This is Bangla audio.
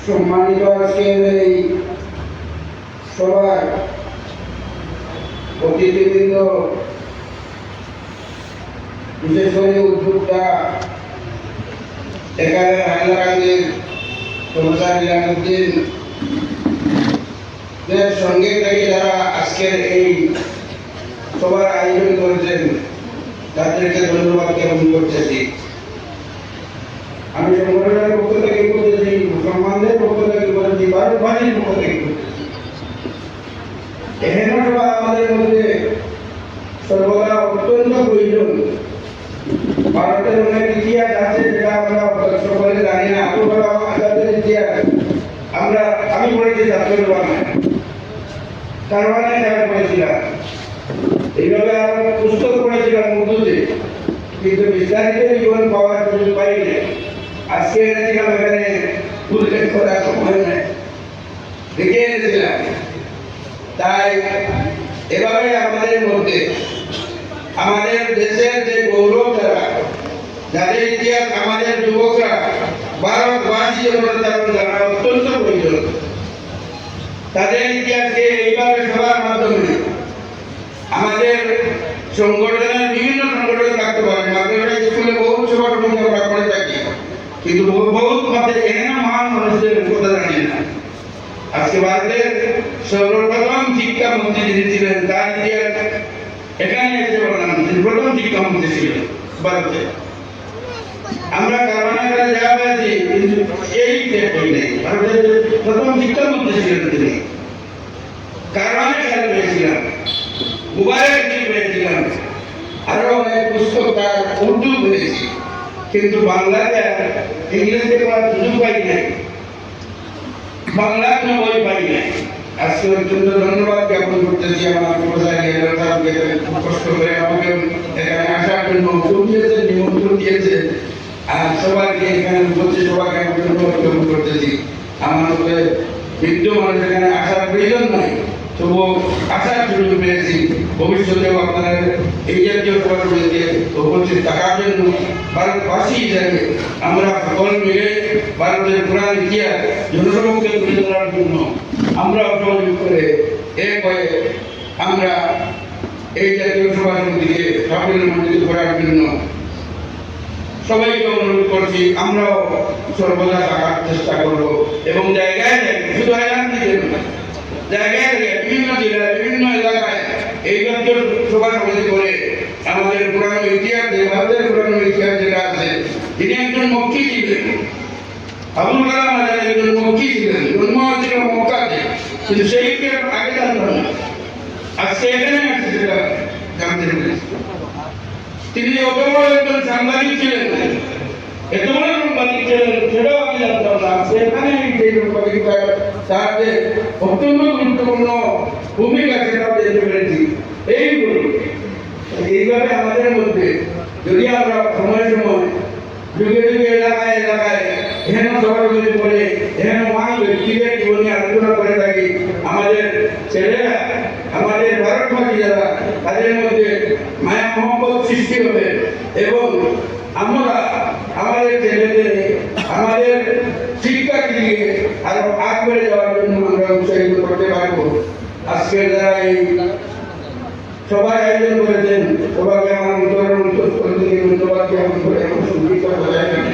সম্মানিত আজকের এই সভার অতিথিবৃন্দ, বিশেষ করে উদ্যোক্তা এখানে হাইলাকান্দির প্রফেসর ইলামুদ্দিন এর সঙ্গে থেকে যারা আজকের এই সভার আয়োজন করেছেন তাদেরকে ধন্যবাদ জ্ঞাপন করতেছি। আমি সংগঠনের পক্ষ থেকে করতেছি, মুসলমানদের পক্ষ থেকে করতেছি, ভারতবাসীর পক্ষ থেকে করতেছি। এহেন সভা আমাদের মধ্যে সর্বদা অত্যন্ত প্রয়োজন। ভারতের অনেক ইতিহাস আছে যেটা আমরা সকলে জানি না। আজাদের ইতিহাস আমি পড়েছি ছাত্রজীবনে, কারওয়ানে খেলা পড়েছিলাম, এইভাবে আমরা পুস্তক পড়েছিলাম উর্দুতে, কিন্তু বিস্তারিত জীবন পাওয়ার সুযোগ পাইনি। আজকে এনেছিলাম এখানে উল্লেখ করার সময় নেই, দেখে এনেছিলাম। তাই এভাবে আমাদের মধ্যে আমাদের দেশের যে গৌরব যাদের ইতিহাস আমাদের যুবকরা ভারতবাসী জানা অত্যন্ত প্রয়োজন। তাদের ইতিহাসকে এইভাবে সবার মাধ্যমে আমাদের সংগঠনের বিভিন্ন সংগঠন থাকতে পারে। মাদ্রাসা স্কুলে বহু সভা সমিতি আমরা করে থাকি, কিন্তু বহুত মতে এখানে মহান মানুষদের কথা জানি না। আজকে ভারতের সর্বপ্রথম শিক্ষামন্ত্রী যিনি ছিলেন তার ইতিহাস এখানে এসে বললাম, প্রথম শিক্ষামন্ত্রী ছিলেন ভারতে। আমরা কারবানায় যা পেয়েছি এই কই নেই। ভারতের প্রথম শিক্ষামন্ত্রী ছিলেন তিনি। কারবানায় খেলা পেয়েছিলাম, গুবারে পেয়েছিলাম, আরো অনেক পুস্তক তার উর্দু পেয়েছি, কিন্তু বাংলাতে ইংরেজিতে পড়ার সুযোগ পাই নাই, বাংলা কোনো বই পাই নাই। আজকে অত্যন্ত ধন্যবাদ জ্ঞাপন করতেছি আমার প্রফেসরকে, খুব কষ্ট করে আমাকে এখানে আসার জন্য হুকুম দিয়েছেন, নিমন্ত্রণ দিয়েছেন। আর সবাইকে এখানে উপস্থিত সবাইকে আমি ধন্যবাদ জ্ঞাপন করতেছি। আমার বৃদ্ধ মানুষ এখানে আসার প্রয়োজন নাই, তবুও আসার সুযোগ পেয়েছি। ভবিষ্যতেও আপনারা এই জাতীয় সভাগুলিতে উপস্থিত থাকার জন্য ভারতবাসী হিসাবে আমরা সকল মিলে ভারতের পুরাণ ইতিহাস জনসমক্ষে তুলে ধরার জন্য আমরা সহযোগ করে এক হয়ে আমরা এই জাতীয় সভাগুলিকে সাফল্যমণ্ডিত করার জন্য সবাইকে অনুরোধ করছি। আমরাও সর্বদা থাকার চেষ্টা করব এবং জায়গায় শুধু জায়গায় বিভিন্ন জেলায় বিভিন্ন এলাকায় এই জাতীয় সভা সমিতি করে আমাদের পুরানো ইতিহাস, ভারতের পুরানো ইতিহাস যেটা আছে, যিনি একজন মক্কি ছিলেন, আবুল কালাম আজাদ একজন মক্কি ছিলেন, জন্ম হয়েছিল মক্কাতে, কিন্তু সেইকে আগে জানতাম না। আজকে এখানে আছে সেটা জানতে পেরেছি। তিনি অত বড় একজন সাংবাদিক ছিলেন, এত বড় সাংবাদিক ছিলেন সেটাও আমি জানতাম না। সেখানে সেই সাংবাদিকতা তার যে অত্যন্ত গুরুত্বপূর্ণ ভূমিকা সেটাও দেখতে পেরেছি। এইভাবে আমাদের মধ্যে যদি আমরা সময় সময় যুগে যুগে এলাকায় এলাকায় এখানে সভাগুলি করে এখানে মহান ব্যক্তিদের জীবনে আলোচনা করে থাকি, আমাদের ছেলেরা, আমাদের ভারতবাসী যারা, তাদের মধ্যে মায়া মহব্বত সৃষ্টি হবে এবং আমরা আমাদের ছেলেদের, আমাদের শিক্ষার্থীকে আরো আগ বেড়ে যাওয়ার জন্য আমরা উৎসাহিত করতে পারবো। আজকে যারা এই সবাই আয়োজন করেছেন সবাইকে আমার অন্তঃস্থল থেকে ধন্যবাদ জ্ঞাপন করে এবং সুবিধ বজায় রাখেন।